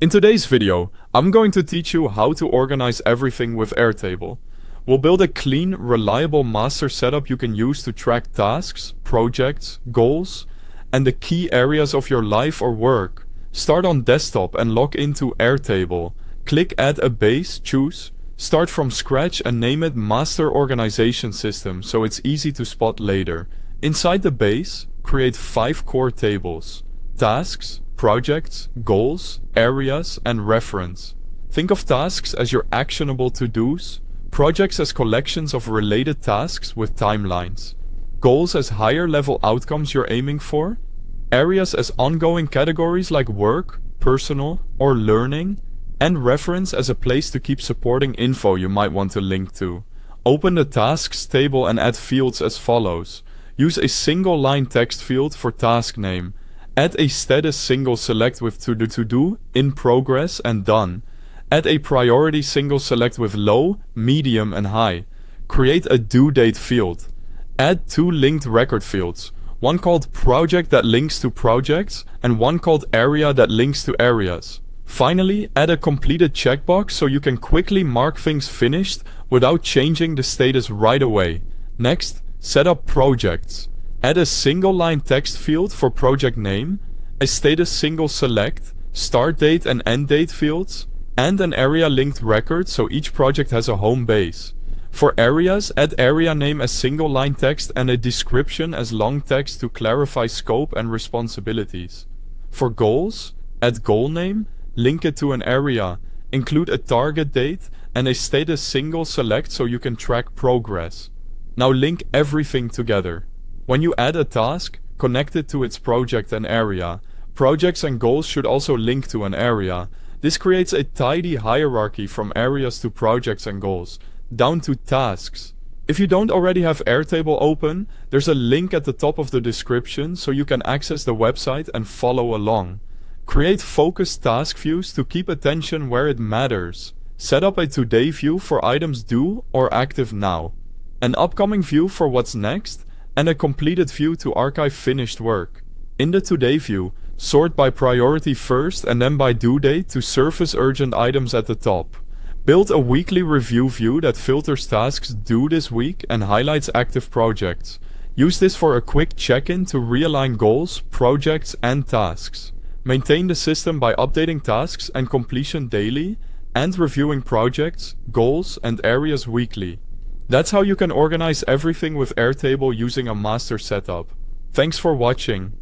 In today's video, I'm going to teach you how to organize everything with Airtable. We'll build a clean, reliable master setup you can use to track tasks, projects, goals, and the key areas of your life or work. Start on desktop and log into Airtable. Click Add a Base, choose Start from scratch and name it Master Organization System so it's easy to spot later. Inside the base, create 5 core tables: tasks, projects, goals, areas, and reference. Think of tasks as your actionable to-dos, projects as collections of related tasks with timelines, goals as higher-level outcomes you're aiming for, areas as ongoing categories like work, personal, or learning, and reference as a place to keep supporting info you might want to link to. Open the tasks table and add fields as follows. Use a single-line text field for task name. Add a status single select with to-do, in progress, and done. Add a priority single select with low, medium, and high. Create a due date field. Add 2 linked record fields, one called project that links to projects, and one called area that links to areas. Finally, add a completed checkbox so you can quickly mark things finished without changing the status right away. Next, set up projects. Add a single-line text field for project name, a status single select, start date and end date fields, and an area linked record so each project has a home base. For areas, add area name as single-line text and a description as long text to clarify scope and responsibilities. For goals, add goal name, link it to an area, include a target date, and a status single select so you can track progress. Now link everything together. When you add a task, connect it to its project and area. Projects and goals should also link to an area. This creates a tidy hierarchy from areas to projects and goals, down to tasks. If you don't already have Airtable open, there's a link at the top of the description so you can access the website and follow along. Create focused task views to keep attention where it matters. Set up a today view for items due or active now, an upcoming view for what's next, and a completed view to archive finished work. In the today view, sort by priority first and then by due date to surface urgent items at the top. Build a weekly review view that filters tasks due this week and highlights active projects. Use this for a quick check-in to realign goals, projects, and tasks. Maintain the system by updating tasks and completion daily and reviewing projects, goals, and areas weekly. That's how you can organize everything with Airtable using a master setup. Thanks for watching.